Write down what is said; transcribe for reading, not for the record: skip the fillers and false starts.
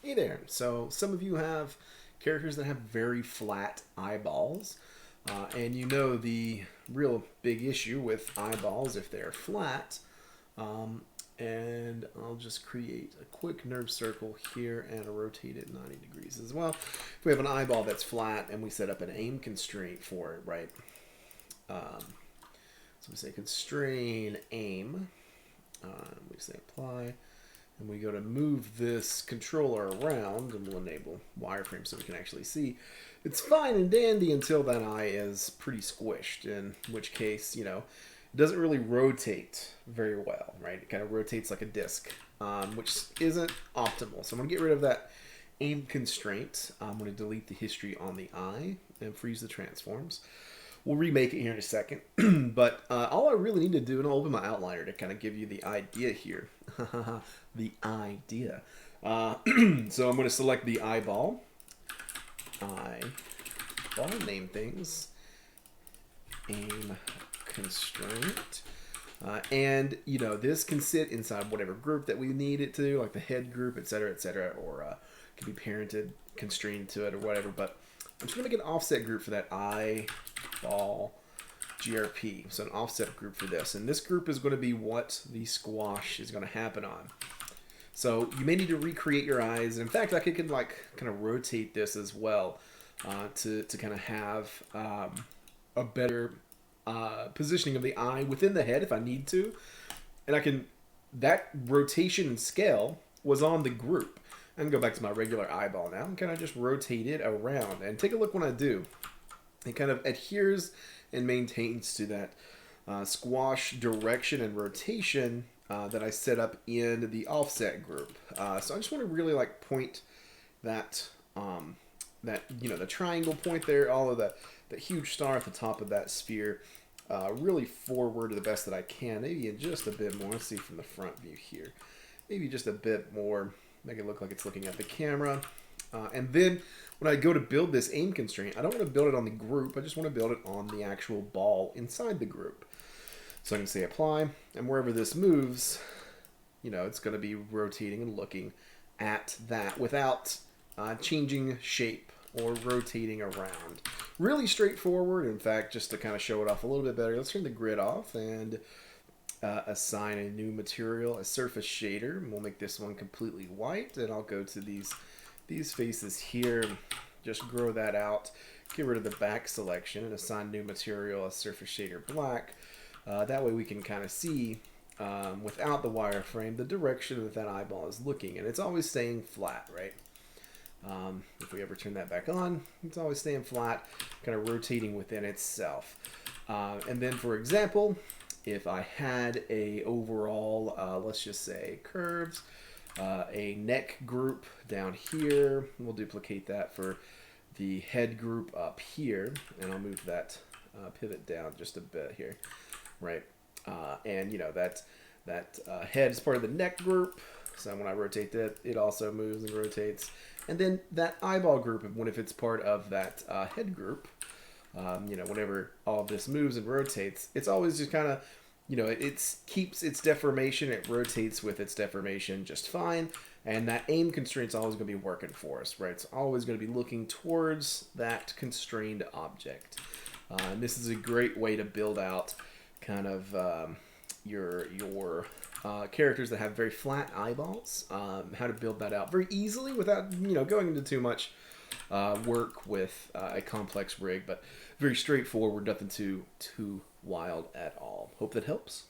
Hey there. So some of you have characters that have very flat eyeballs. And you know the real big issue with eyeballs if they're flat. Um, and I'll just create a quick nerve circle here and rotate it 90 degrees as well. If we have an eyeball that's flat and we set up an aim constraint for it, right? So we say constrain aim. We say apply. And we go to move this controller around, and we'll enable wireframe so we can actually see. It's fine and dandy until that eye is pretty squished, in which case, you know, it doesn't really rotate very well, right? It kind of rotates like a disc, which isn't optimal. So I'm going to get rid of that aim constraint. I'm going to delete the history on the eye and freeze the transforms. We'll remake it here in a second, but all I really need to do, and I'll open my outliner to kind of give you the idea here. The idea. So I'm going to select the eyeball. Name things. Aim constraint. And, you know, this can sit inside whatever group that we need it to, like the head group, etc., or it can be parented, constrained to it, or whatever. But I'm just going to make an offset group for that eyeball GRP. So an offset group for this. And this group is going to be what the squash is going to happen on. So you may need to recreate your eyes. And in fact, I could like kind of rotate this as well to kind of have a better positioning of the eye within the head if I need to. And I can, that rotation and scale was on the group. I can go back to my regular eyeball now and kind of just rotate it around. And take a look when I do. It kind of adheres and maintains to that squash direction and rotation that I set up in the offset group. So I just want to really like point that, you know, the triangle point there, all of that huge star at the top of that sphere, really forward to the best that I can. Maybe in just a bit more. Let's see from the front view here. Maybe just a bit more. Make it look like it's looking at the camera. And then when I go to build this aim constraint, I don't want to build it on the group. I just want to build it on the actual ball inside the group. So I can say apply, and wherever this moves, you know, it's going to be rotating and looking at that without changing shape or rotating around. Really straightforward. In fact, just to kind of show it off a little bit better, let's turn the grid off and assign a new material, a surface shader. And we'll make this one completely white, and I'll go to these faces here, just grow that out, get rid of the back selection, and assign new material, a surface shader black. That way we can kind of see, without the wireframe, the direction that that eyeball is looking. And it's always staying flat, right? If we ever turn that back on, it's always staying flat, kind of rotating within itself. And then, for example, if I had a overall, let's just say curves, a neck group down here, we'll duplicate that for the head group up here, and I'll move that pivot down just a bit here. Right, and you know that head is part of the neck group. So when I rotate that, it also moves and rotates. And then that eyeball group, if it's part of that head group, you know, whenever all of this moves and rotates, it's always just kind of, you know, it keeps its deformation. It rotates with its deformation just fine. And that aim constraint's always going to be working for us, right? It's always going to be looking towards that constrained object. And this is a great way to build out kind of your characters that have very flat eyeballs, how to build that out very easily without, you know, going into too much work with a complex rig, but very straightforward, nothing too wild at all. Hope that helps.